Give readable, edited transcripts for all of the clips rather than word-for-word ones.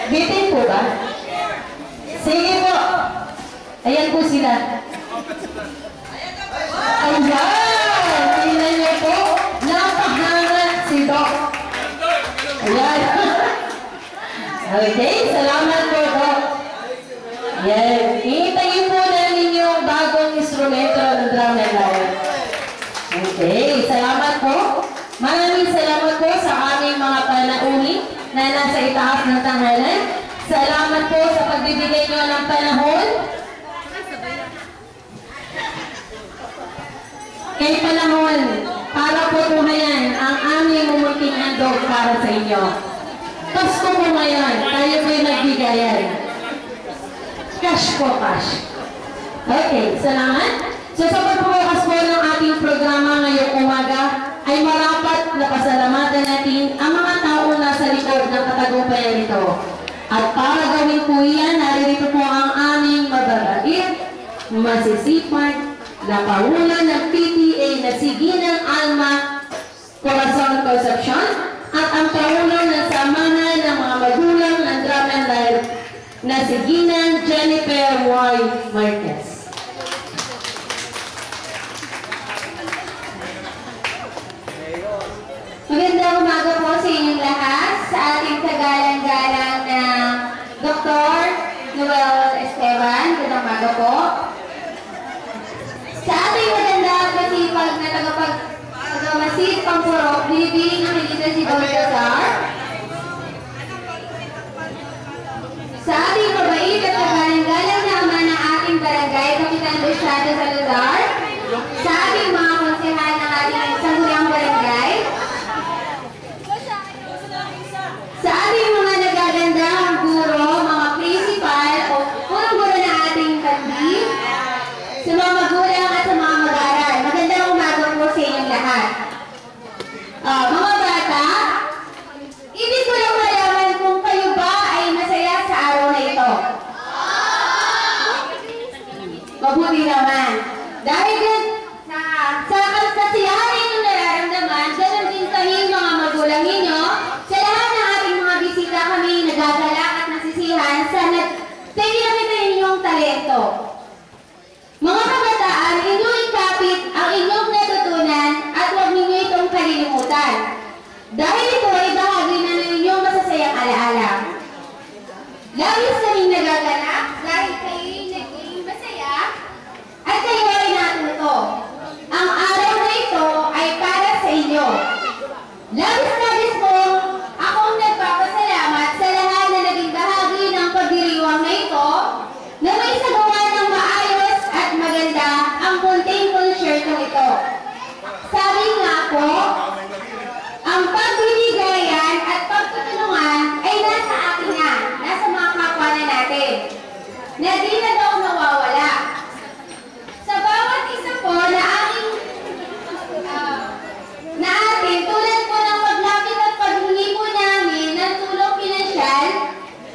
Bitin po ba? Sige po. Ayan po sila. Ayan! Tingnan niyo po. Napahangat si Doc. Ayan. Okay, salamat po, Doc. Ayan. Hintayin po namin yung bagong instrumento ng drum and lyre. Okay, salamat po. Maraming salamat po sa aming mga panauhin na nasa itaas ng tanghalan. Salamat po sa pagbibigay nyo ng panahon. Kay panahon, para po tumayan ang aming mumuting handog para sa inyo. Pasko po ngayon, tayo po'y nagbigayan. Cash po, cash. Okay, salamat. So sa pagbubukas po ng ating programa ngayong umaga, ay marapat na pasalamatan natin ang mga tao nasa likod ng katagumpayan nito. At para gawin po yan, naririto po ang aming mababait, masisipag, na pangulo ng PTA na si Ginang Alma Corazon Concepcion at ang pangulo ng samahan ng mga magulang ng drum and lyre na si Ginang Jennifer Y. Marquez. Magandang umaga po sa inyong lahat sa ating kagalang-galang na Dr. Noel Esteban. Magandang umaga po. Sa ating magandang masipag na tagapagmasid pangpurok, binibining ang kilita si Don Cesar. Sa ating mabait at kagalang-galang na ama ng ating barangay, Kapitan Luciano Salazar. Sa ating mga konsehal ng ating sangguniang barangay. Sa ating mga nagagandang guro, mga principal o purong guro ng ating kantin, sa mga magulang at sa mga mag-aaral. Magandang umaga po sa inyong lahat. Mga bata, ibig ko lang malaman kung kayo ba ay masaya sa araw na ito. Mabuti naman. Dahil sa kasiyahan ninyong nararamdaman, ganun din kami mga magulang ninyo, sa lahat ng ating mga bisita kami nagagalak at nasisihan sa tingin ninyong talento. Mga kabataan, inyong ikapit ang inyong natutunan at huwag ninyo itong kalilimutan. Dahil ito ay bahagi na ng inyong masasayang alaala. Labis kaming nagagalak dahil kayo'y naging masaya at kayo ay natuto. Ang araw na ito ay para sa inyo. Labis po akong nagpapasalamat sa lahat na naging bahagi ng pagdiriwang na ito na may sagawa ng maayos at maganda ang munting konsyerto ito. Sabi nga po, ang pagbibigayan at pagtutulungan ay nasa akin na, nasa mga kapwa na natin, na di na daw nawawala. Sa bawat isa po na atin, tulad po ng paglapit at paghingi po namin ng tulong pinansyal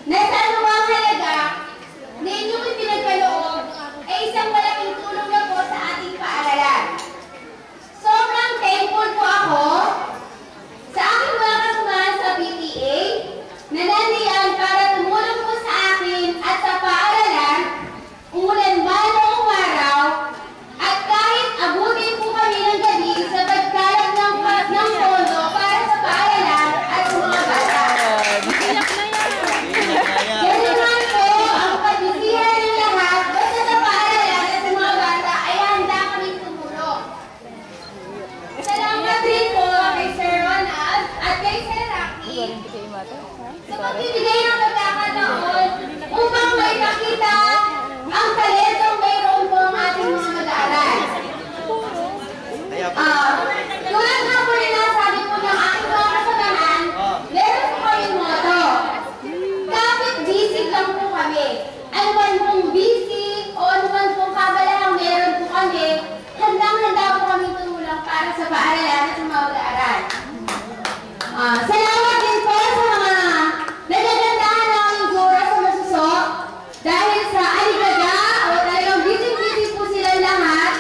na sa anumang halaga na inyong ipinagkaloob ay isang malaking tulong na po sa ating paaralan. Sobrang thankful po ako sa aking mga kasamahan sa PTA na nandiyan para tumulong po sa akin at sa paaralan, umulan man o umaraw, at kahit abutin po kami ng gabi sa pagkalap ng pondo para sa paaralan at sa mga bata. Ganun man po ang pagbisihan ng lahat basta sa paaralan at sa mga bata ay handa kaming tumulong. Salamat rin po kay Sir Ronald at kay Sir Rocky sa pagbibigay ng pagkakataon upang may makita ang talentong mayroon po ang ating mga mag-aaral. Tulad nga po rin sabi po ng aking mga kasamahan, meron po kaming motto. Kapit busy lang po kami. Ano man pong busy o ano man pong kabalahang meron po kami, handang-handa po kami tumulong para sa paaralan at sa mga mag-aaral. Salamat din po sa mga nagagandahan ng aming guro sa masuso dahil sa aligaga o talagang busy-busy po silang lahat.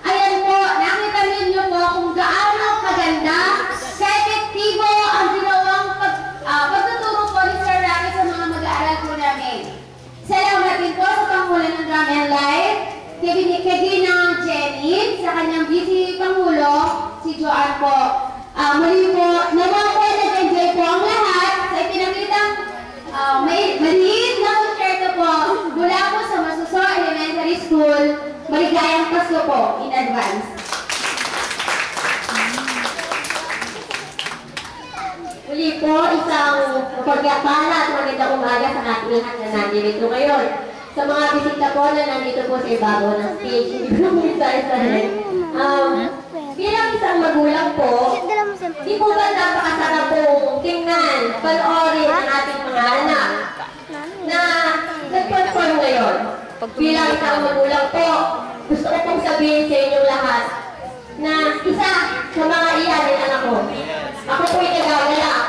Ayan po, nakita ninyo po kung gaano kaganda, ka-epektibo ang ginawang pagtuturo po ni Sir Rocky sa mga mag-aaral videoan po. Muli po, naman po nag-enjoy po ang lahat sa ipinakitang may maliit na konserto po mula po sa Masuso Elementary School. Maligayang Pasko po in advance. Muli po, isang pagkakala at magandang umaga sa ating lahat na nandito ngayon. Sa mga bisita po na nandito po sa ibabaw ng stage, hindi ko naman isa-isahin. Bilang isang magulang po, di po ba napakasarap pong tingnan, panoorin ang ating mga anak na nag-perform ngayon? Bilang isang magulang po, gusto ko pong sabihin sa inyong lahat na isa sa mga iyan ng anak ko, ako po'y nagagalak.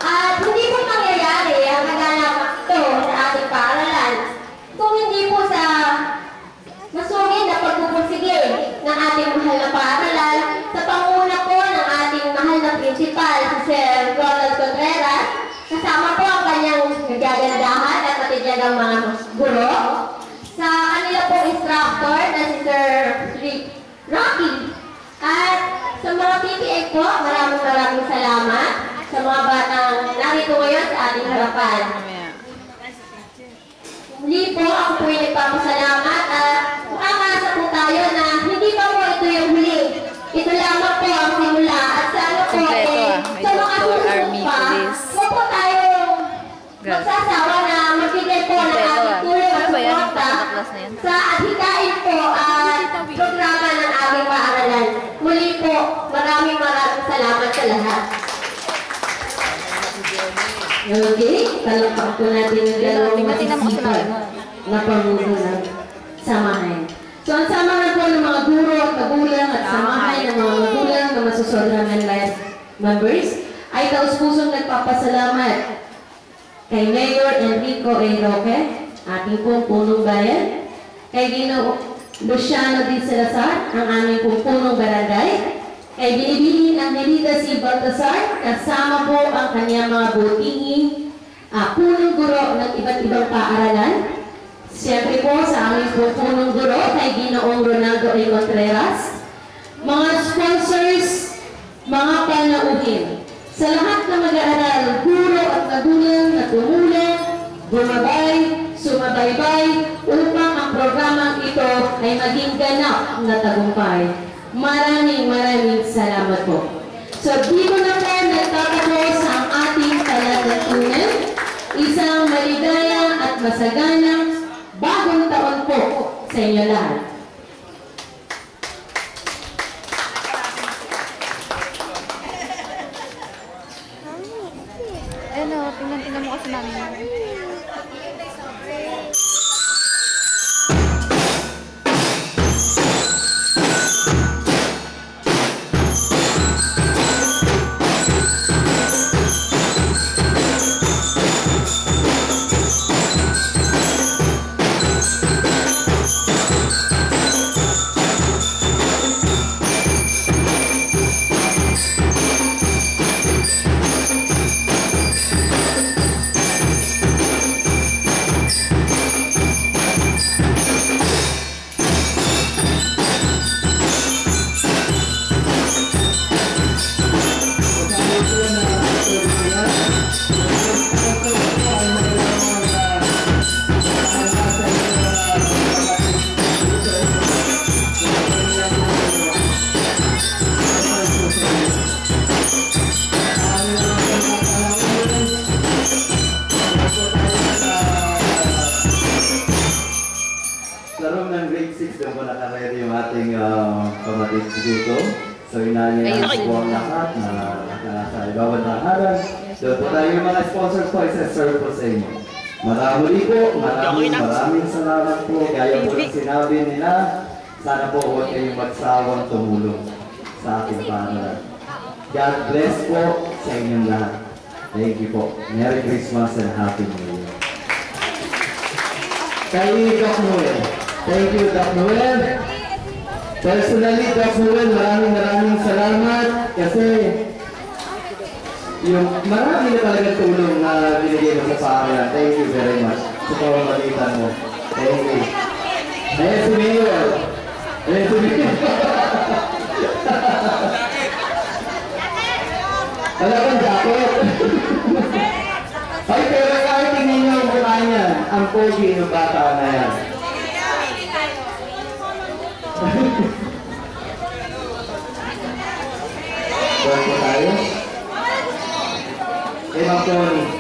At hindi po mangyayari ang naganap ito sa ating paaralan kung hindi po sa masugid na pagpupursige ng ating mahal na paaralan sa panguna po ng ating mahal na principal, si Sir Ronald Contreras, kasama po ang kanyang nagagandahan at matidyan ng mga guro, sa kanila po instructor na si Sir Rocky, at sa mga PTA po, maraming salamat sa mga batang narito ngayon sa ating harapan. Muli po, ako po ay nagpapasalamat at makakasa po tayo na hindi pa po ito yung huli. Ito lamang po ang simula at sana po sa mga susunod pa, huwag po tayo magsasawa na magbigay po ng ating tulong at suporta sa adhikain po at programa ng ating paaralan. Muli po, maraming salamat sa lahat. Okay, talakpak po natin yung dalawang masisipag na pamuno ng samahan. So, ang samahan po ng mga guro at magulang at samahan ng mga magulang na masusodraman life members ay taus-pusong nagpapasalamat kay Mayor Enrico A. Roque, ating pong punong bayan, kay Ginoong Luciano D. Salazar, ang aming pong punong barangay, kay Binibining ang Nerida C. Baltasar, kasama po ang kanyang mga butingin, punong guro ng iba't ibang paaralan. Siyempre po sa aming po punong guro, kay Ginoong Ronaldo A. Contreras, mga sponsors, mga panauhin. Sa lahat na mag-aaral, guro at magulang na tumulong, bumabay, sumabaybay, upang ang programang ito ay maging ganap na tagumpay. Maraming salamat po. So, dito na po nagtatapos ang ating talagatunan. Isang maligaya at masaganang bagong taon po sa inyo lahat. Ano, tingnan mo kasi namin. Laro ng grade 6 doon po nakaredy yung ating kapatid Guto. So inanin ang po ang lahat na nasa ibabaw ng harang. Doon po tayo yung mga sponsors po isa-serve po sa inyo. Maraming salamat po. Kaya po na sinabi nila, sana po huwag kayong magsawang tumulong sa ating paaralan. God bless po sa inyong lahat. Thank you po. Merry Christmas and Happy New Year. Kay Doc Noel. Thank you, Doc Noel. Personally, Doc Noel, maraming salamat kasi yung marami na talaga tulong na binigay mo sa paaralan. Thank you very much sa pamamagitan mo. Thank you. Ayan si Mayor. Ayan si Mayor. ang pogi ng bata na yan. Doon po tayo. Kay Mang Tony.